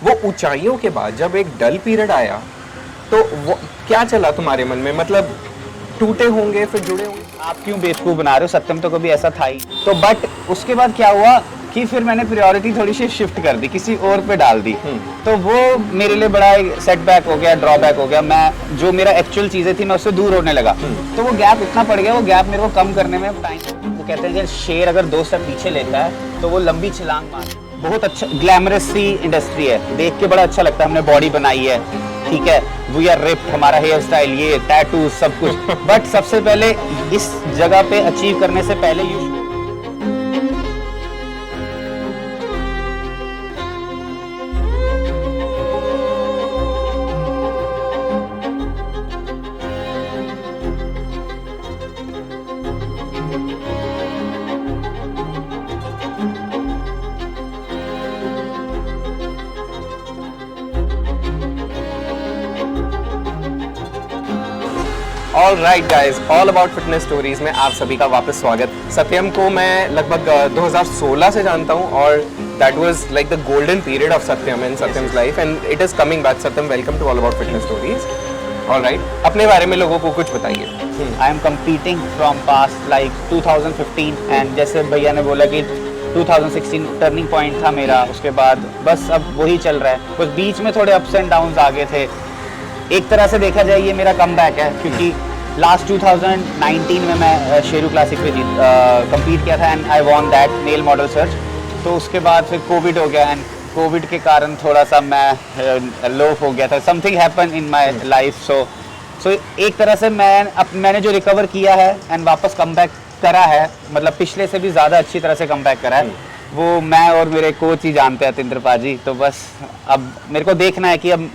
वो ऊंचाइयों के बाद जब एक डल पीरियड आया तो वो क्या चला तुम्हारे मन में? मतलब टूटे होंगे फिर जुड़े होंगे। आप क्यों बेवकूफ़ बना रहे हो, सत्यम तो कभी ऐसा था ही। तो बट उसके बाद क्या हुआ कि फिर मैंने प्रायोरिटी थोड़ी सी शिफ्ट कर दी, किसी और पे डाल दी। तो वो मेरे लिए बड़ा सेटबैक हो गया, ड्रॉबैक हो गया। मैं जो मेरा एक्चुअल चीज़ें थी मैं उससे दूर होने लगा। तो वो गैप इतना पड़ गया, वो गैप मेरे को कम करने में टाइम, वो कहते हैं कि शेर अगर 2 स्टेप पीछे लेता है तो वो लंबी छलांग मार। बहुत अच्छा ग्लैमरस सी इंडस्ट्री है, देख के बड़ा अच्छा लगता है। हमने बॉडी बनाई है, ठीक है, वी आर रिप्ड, हमारा हेयर स्टाइल, ये टैटू सब कुछ। बट सबसे पहले इस जगह पे अचीव करने से पहले you all right guys, all about fitness stories में आप सभी का वापस स्वागत। सत्यम को मैं लगभग 2016 से जानता हूँ और that was like the golden period of Satyam in Satyam's life and it is coming back. Satyam, welcome to all about fitness stories. All right, अपने बारे में लोगों को कुछ बताइए। I am competing from past like 2015 and जैसे भैया ने बोला कि 2016 टर्निंग पॉइंट था मेरा। उसके बाद बस अब वही चल रहा है, बस बीच में थोड़े अप्स एंड डाउन्स आ गए थे। एक तरह से देखा जाए ये मेरा कमबैक है, क्योंकि लास्ट 2019 में मैं शेरू क्लासिक पे कम्पीट किया था and I won that male model search. तो उसके बाद फिर कोविड हो गया एंड कोविड के कारण थोड़ा सा मैं लो हो गया था, something happen in my life. So एक तरह से मैंने जो रिकवर किया है एंड वापस कमबैक करा है, मतलब पिछले से भी ज़्यादा अच्छी तरह से कमबैक करा है, वो मैं और मेरे कोच ही जानते हैं, तिंद्र पाजी। तो बस अब मेरे को देखना है कि अब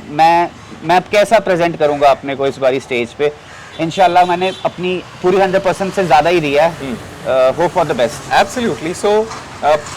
मैं कैसा प्रेजेंट करूंगा अपने को इस बारी स्टेज पे। इंशाल्लाह मैंने अपनी पूरी 100% से ज़्यादा ही दिया है। Hope for the best. Absolutely. So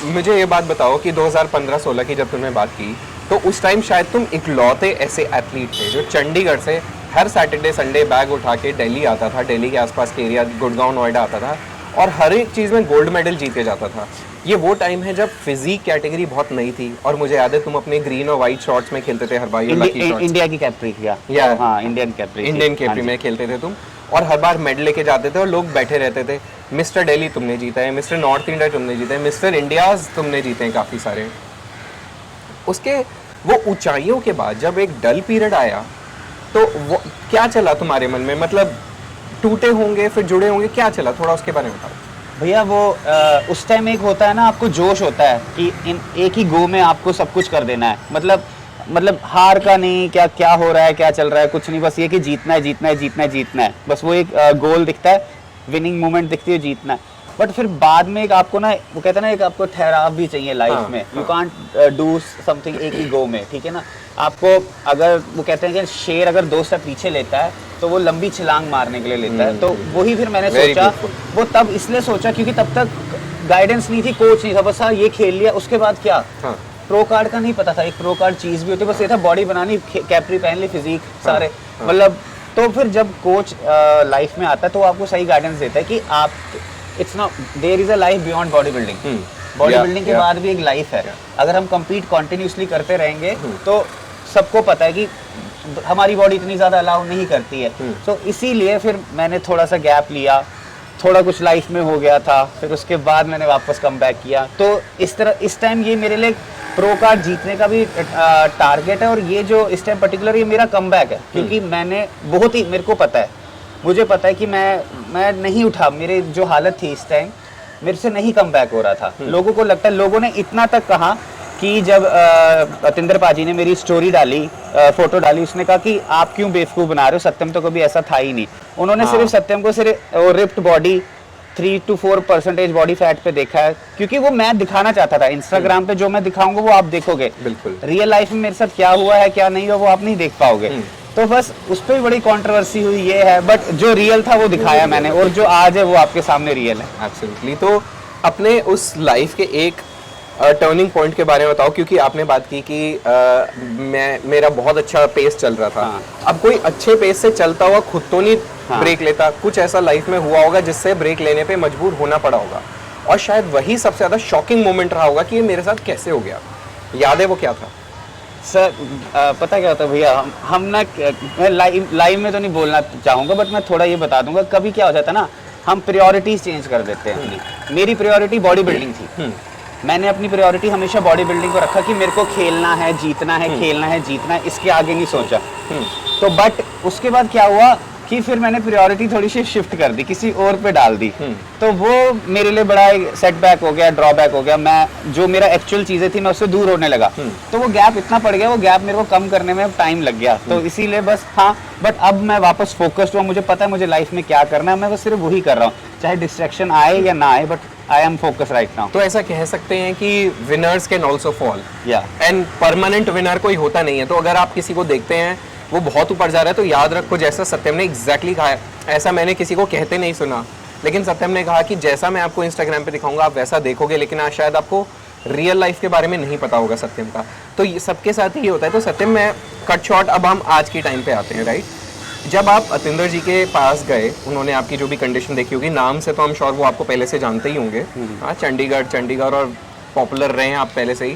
मुझे ये बात बताओ कि 2015-16 की जब तुमने बात की तो उस टाइम शायद तुम इकलौते ऐसे एथलीट थे जो चंडीगढ़ से हर सैटरडे संडे बैग उठा के दिल्ली आता था, दिल्ली के आसपास के एरिया गुड़गांव नोएडा आता था और हर एक चीज़ में गोल्ड मेडल जीते जाता था। ये वो टाइम है जब फिजिक कैटेगरी बहुत नई थी और मुझे याद है तुम अपने ग्रीन और वाइट शॉर्ट्स में खेलते थे हर बार। इंडिया की कैप्री या हाँ, इंडियन कैप्री में खेलते थे तुम और हर बार मेडल लेके जाते थे और लोग बैठे रहते थे। मिस्टर दिल्ली तुमने जीता है, मिस्टर नॉर्थ इंडिया तुमने जीता है, मिस्टर इंडियाज तुमने जीते हैं काफ़ी सारे। उसके वो ऊंचाइयों के बाद जब एक डल पीरियड आया तो वो क्या चला तुम्हारे मन में? मतलब टूटे होंगे फिर जुड़े होंगे, क्या चला? थोड़ा उसके बारे में बताओ भैया। वो उस टाइम एक होता है ना, आपको जोश होता है कि इन एक ही गो में आपको सब कुछ कर देना है। मतलब हार का नहीं, क्या हो रहा है, क्या चल रहा है, कुछ नहीं, बस ये कि जीतना है, जीतना है, जीतना है, जीतना है, बस वो एक गोल दिखता है, विनिंग मोमेंट दिखती है, जीतना है। बट फिर बाद में एक आपको ना, वो कहते हैं ना, एक आपको ठहराव भी चाहिए लाइफ में। यू कांट डू समथिंग एक ही गो में, ठीक है ना। आपको अगर वो कहते हैं कि शेर अगर 2 स्टेप पीछे लेता है तो वो लंबी छलांग मारने के लिए लेता है। तो वही फिर मैंने सोचा, वो तब इसलिए सोचा क्योंकि तब तक गाइडेंस नहीं थी, कोच नहीं था, बस हाँ ये खेल लिया। उसके बाद क्या, प्रो कार्ड का नहीं पता था, एक प्रो कार्ड चीज़ भी होती है, बस ये था बॉडी बनानी, कैप्री पहन ली, फिजिक सारे, मतलब। तो फिर जब कोच लाइफ में आता है तो आपको सही गाइडेंस देता है कि आप, it's not, there is a life beyond bodybuilding. Bodybuilding के बाद भी एक लाइफ है। अगर हम कंपीट कॉन्टिन्यूसली करते रहेंगे तो सबको पता है कि हमारी बॉडी इतनी ज़्यादा अलाउ नहीं करती है। तो इसीलिए फिर मैंने थोड़ा सा गैप लिया, थोड़ा कुछ लाइफ में हो गया था, फिर उसके बाद मैंने वापस कम बैक किया। तो इस तरह इस टाइम ये मेरे लिए प्रो कार्ड जीतने का भी टारगेट है और ये जो इस टाइम पर्टिकुलर ये मेरा कम बैक है, क्योंकि मैंने बहुत ही, मेरे को पता है, मुझे पता है कि मैं नहीं उठा, मेरे जो हालत थी इस टाइम मेरे से नहीं कम बैक हो रहा था। लोगों को लगता है, लोगों ने इतना तक कहा कि जब तिंद्र पाजी ने मेरी स्टोरी डाली, फोटो डाली, उसने कहा कि आप क्यों बेवकूफ़ बना रहे हो, सत्यम तो कभी ऐसा था ही नहीं। उन्होंने सिर्फ सत्यम को सिर्फ ripped body 3 to 4% body fat पे देखा है, क्योंकि वो मैं दिखाना चाहता था। इंस्टाग्राम पे जो मैं दिखाऊंगा वो आप देखोगे, बिल्कुल। रियल लाइफ में मेरे साथ क्या हुआ है क्या नहीं हुआ वो आप नहीं देख पाओगे। तो बस उस पर भी बड़ी कंट्रोवर्सी हुई, ये है। बट जो रियल था वो दिखाया मैंने, और जो आज है वो आपके सामने रियल है। एब्सोल्युटली। तो अपने उस लाइफ के एक टर्निंग पॉइंट के बारे में बताओ, क्योंकि आपने बात की कि मेरा बहुत अच्छा पेस चल रहा था। अब कोई अच्छे पेस से चलता हुआ खुद तो नहीं ब्रेक लेता, कुछ ऐसा लाइफ में हुआ होगा जिससे ब्रेक लेने पे मजबूर होना पड़ा होगा, और शायद वही सबसे ज़्यादा शॉकिंग मोमेंट रहा होगा कि ये मेरे साथ कैसे हो गया। याद है वो क्या था? सर पता क्या होता है भैया, हम ना, मैं लाइव में तो नहीं बोलना चाहूँगा, बट मैं थोड़ा ये बता दूंगा। कभी क्या हो जाता है ना, हम प्रायोरिटीज चेंज कर देते हैं अपनी। मेरी प्रायोरिटी बॉडी बिल्डिंग थी, मैंने अपनी प्रायोरिटी हमेशा बॉडी बिल्डिंग को रखा कि मेरे को खेलना है, जीतना है, खेलना है, जीतना है, इसके आगे नहीं सोचा। तो बट उसके बाद क्या हुआ कि फिर मैंने प्रायोरिटी थोड़ी सी शिफ्ट कर दी, किसी और पे डाल दी। तो वो मेरे लिए बड़ा सेटबैक हो गया, ड्रॉबैक हो गया। मैं जो मेरा एक्चुअल चीजें थी मैं उससे दूर होने लगा। तो वो गैप इतना पड़ गया, वो गैप मेरे को कम करने में टाइम लग गया। तो इसीलिए बस, हाँ, बट अब मैं वापस फोकस्ड हुआ, मुझे पता है मुझे लाइफ में क्या करना है, मैं बस सिर्फ वही कर रहा हूँ, चाहे डिस्ट्रैक्शन आए या ना आए, but I am focus right now. तो ऐसा कह सकते हैं कि विनर्स कैन ऑल्सो फॉल, या एंड परमानेंट विनर कोई होता नहीं है। तो अगर आप किसी को देखते हैं वो बहुत ऊपर जा रहा है, तो याद रखो, जैसा सत्यम ने एग्जैक्टली कहा है, ऐसा मैंने किसी को कहते नहीं सुना, लेकिन सत्यम ने कहा कि जैसा मैं आपको इंस्टाग्राम पे दिखाऊंगा आप वैसा देखोगे, लेकिन आज शायद आपको रियल लाइफ के बारे में नहीं पता होगा सत्यम का। तो ये सबके साथ ही होता है। तो सत्यम, मैं कट शॉर्ट, अब हम आज के टाइम पे आते हैं, राइट? जब आप अतिंदर जी के पास गए, उन्होंने आपकी जो भी कंडीशन देखी होगी, नाम से तो हम श्योर वो आपको पहले से जानते ही होंगे, हाँ, चंडीगढ़ और पॉपुलर रहे हैं आप पहले से ही।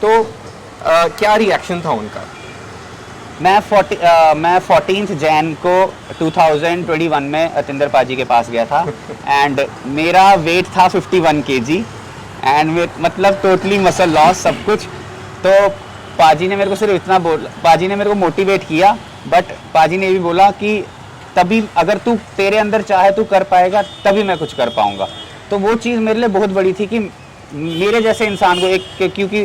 तो क्या रिएक्शन था उनका? मैं 14 जैन को 2021 में अतिंदर पाजी के पास गया था एंड मेरा वेट था 51 kg एंड मतलब टोटली मसल लॉस सब कुछ। तो पाजी ने मेरे को सिर्फ इतना बोला, पाजी ने मेरे को मोटिवेट किया, बट पाजी ने ये भी बोला कि तभी अगर तू तेरे अंदर चाहे तू कर पाएगा, तभी मैं कुछ कर पाऊंगा। तो वो चीज़ मेरे लिए बहुत बड़ी थी कि मेरे जैसे इंसान को क्योंकि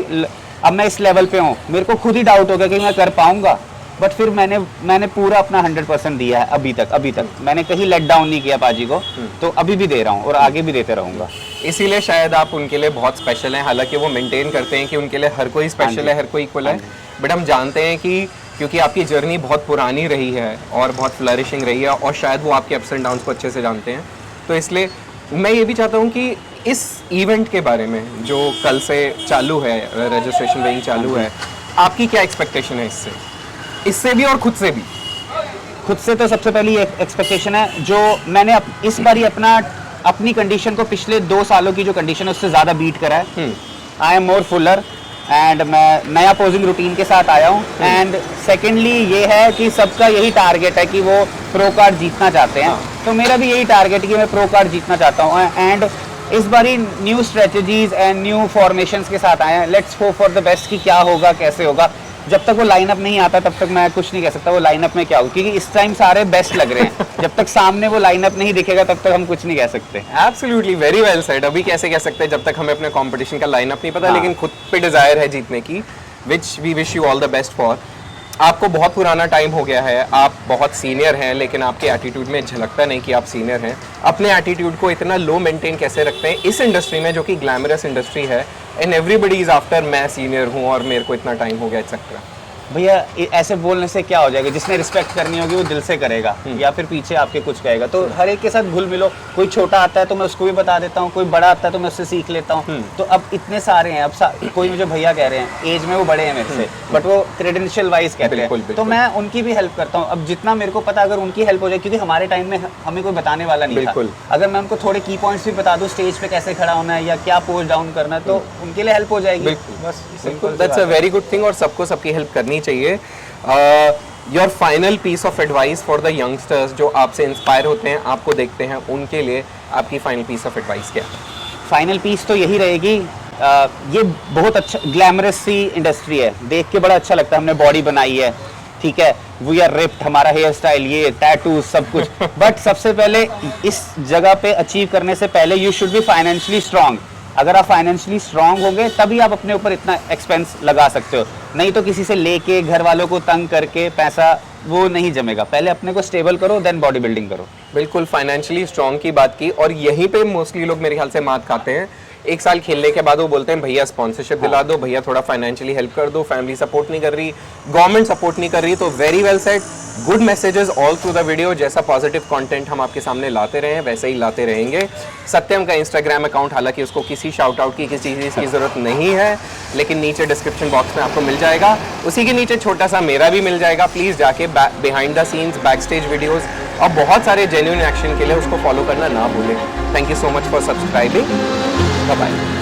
अब मैं इस लेवल पे हूँ, मेरे को खुद ही डाउट हो गया कि मैं कर पाऊंगा, बट फिर मैंने पूरा अपना 100% दिया है अभी तक मैंने कहीं लेट डाउन नहीं किया पाजी को। तो अभी भी दे रहा हूँ और आगे भी देते रहूंगा। इसीलिए शायद आप उनके लिए बहुत स्पेशल हैं। हालांकि वो मेंटेन करते हैं कि उनके लिए हर कोई स्पेशल है, हर कोई इक्वल है, बट हम जानते हैं कि क्योंकि आपकी जर्नी बहुत पुरानी रही है और बहुत फ्लरिशिंग रही है, और शायद वो आपके अप्स एंड डाउन्स को अच्छे से जानते हैं। तो इसलिए मैं ये भी चाहता हूँ कि इस इवेंट के बारे में जो कल से चालू है, रजिस्ट्रेशन वेइंग चालू है, आपकी क्या एक्सपेक्टेशन है इससे भी और खुद से भी? खुद से तो सबसे पहली एक्सपेक्टेशन है, जो मैंने इस बार ही अपनी कंडीशन को पिछले 2 सालों की जो कंडीशन है उससे ज़्यादा बीट करा है। I am more Fuller and मैं नया पोजिंग रूटीन के साथ आया हूँ। एंड सेकेंडली ये है कि सबका यही टारगेट है कि वो प्रो कार्ड जीतना चाहते हैं। तो मेरा भी यही टारगेट है कि मैं प्रो कार्ड जीतना चाहता हूँ। एंड इस बारी new strategies and new formations के साथ आए हैं। Let's hope for the best कि क्या होगा, कैसे होगा। जब तक वो लाइनअप नहीं आता तब तक मैं कुछ नहीं कह सकता वो लाइनअप में क्या होगा, क्योंकि इस टाइम सारे बेस्ट लग रहे हैं। जब तक सामने वो लाइनअप नहीं दिखेगा तब तक हम कुछ नहीं कह सकते। Absolutely, very well said. अभी कैसे कह सकते हैं जब तक हमें अपने कंपटीशन का लाइनअप नहीं पता, हाँ। लेकिन खुद पे डिजायर है जीतने की, which we wish you all the best for. आपको बहुत पुराना टाइम हो गया है, आप बहुत सीनियर हैं, लेकिन आपके एटीट्यूड में झलकता नहीं कि आप सीनियर हैं। अपने एटीट्यूड को इतना लो मेंटेन कैसे रखते हैं इस इंडस्ट्री में, जो कि ग्लैमरस इंडस्ट्री है, एंड एवरीबडी इज आफ्टर मैं सीनियर हूँ और मेरे को इतना टाइम हो गया एक्सेट्रा? भैया ऐसे बोलने से क्या हो जाएगा, जिसने रिस्पेक्ट करनी होगी वो दिल से करेगा या फिर पीछे आपके कुछ कहेगा। तो हर एक के साथ घुल मिलो। कोई छोटा आता है तो मैं उसको भी बता देता हूँ, कोई बड़ा आता है तो मैं उससे सीख लेता हूँ। तो अब इतने सारे हैं, अब कोई मुझे भैया कह रहे हैं, एज में वो बड़े हैं मेरे से, बट वो क्रेडेंशियल वाइज कहते हैं, तो मैं उनकी भी हेल्प करता हूँ। अब जितना मेरे को पता, अगर उनकी हेल्प हो जाए, क्योंकि हमारे टाइम में हमें कोई बताने वाला नहीं था, अगर मैं उनको थोड़े की पॉइंट्स भी बता दूँ, स्टेज पे कैसे खड़ा होना है या क्या पोज डाउन करना है, तो उनके लिए हेल्प हो जाएगी। बस that's a very good thing, और सबको सबकी हेल्प करनी चाहिए। Your final piece of advice for the youngsters जो आपसे इंस्पायर होते हैं, आपको देखते हैं, उनके लिए आपकी फाइनल पीस ऑफ एडवाइस क्या है? फाइनल पीस तो यही रहेगी, ये बहुत अच्छा ग्लैमरस सी इंडस्ट्री है, देख के बड़ा अच्छा लगता है। हमने बॉडी बनाई है, ठीक है, वी आर रिप्ड, हमारा हेयर स्टाइल, ये टैटू सब कुछ, बट सबसे पहले इस जगह पे अचीव करने से पहले you should be financially strong. अगर आप फाइनेंशियली स्ट्रांग होंगे तभी आप अपने ऊपर इतना एक्सपेंस लगा सकते हो, नहीं तो किसी से लेके घर वालों को तंग करके पैसा वो नहीं जमेगा। पहले अपने को स्टेबल करो, देन बॉडी बिल्डिंग करो। बिल्कुल, फाइनेंशियली स्ट्रांग की बात की, और यहीं पे मोस्टली लोग मेरे ख्याल से मात खाते हैं। 1 साल खेलने के बाद वो बोलते हैं भैया स्पॉन्सरशिप दिला दो, भैया थोड़ा फाइनेंशियली हेल्प कर दो, फैमिली सपोर्ट नहीं कर रही, गवर्नमेंट सपोर्ट नहीं कर रही। तो very well said, good messages all through the video. जैसा पॉजिटिव कंटेंट हम आपके सामने लाते रहे हैं वैसे ही लाते रहेंगे। सत्यम का इंस्टाग्राम अकाउंट, हालांकि उसको किसी शाउट आउट की किसी चीज़ की ज़रूरत नहीं है, लेकिन नीचे डिस्क्रिप्शन बॉक्स में आपको मिल जाएगा। उसी के नीचे छोटा सा मेरा भी मिल जाएगा, प्लीज़ जाके behind the scenes, back stage videos और बहुत सारे जेन्युइन एक्शन के लिए उसको फॉलो करना ना भूलें। Thank you so much for subscribing. Bye bye.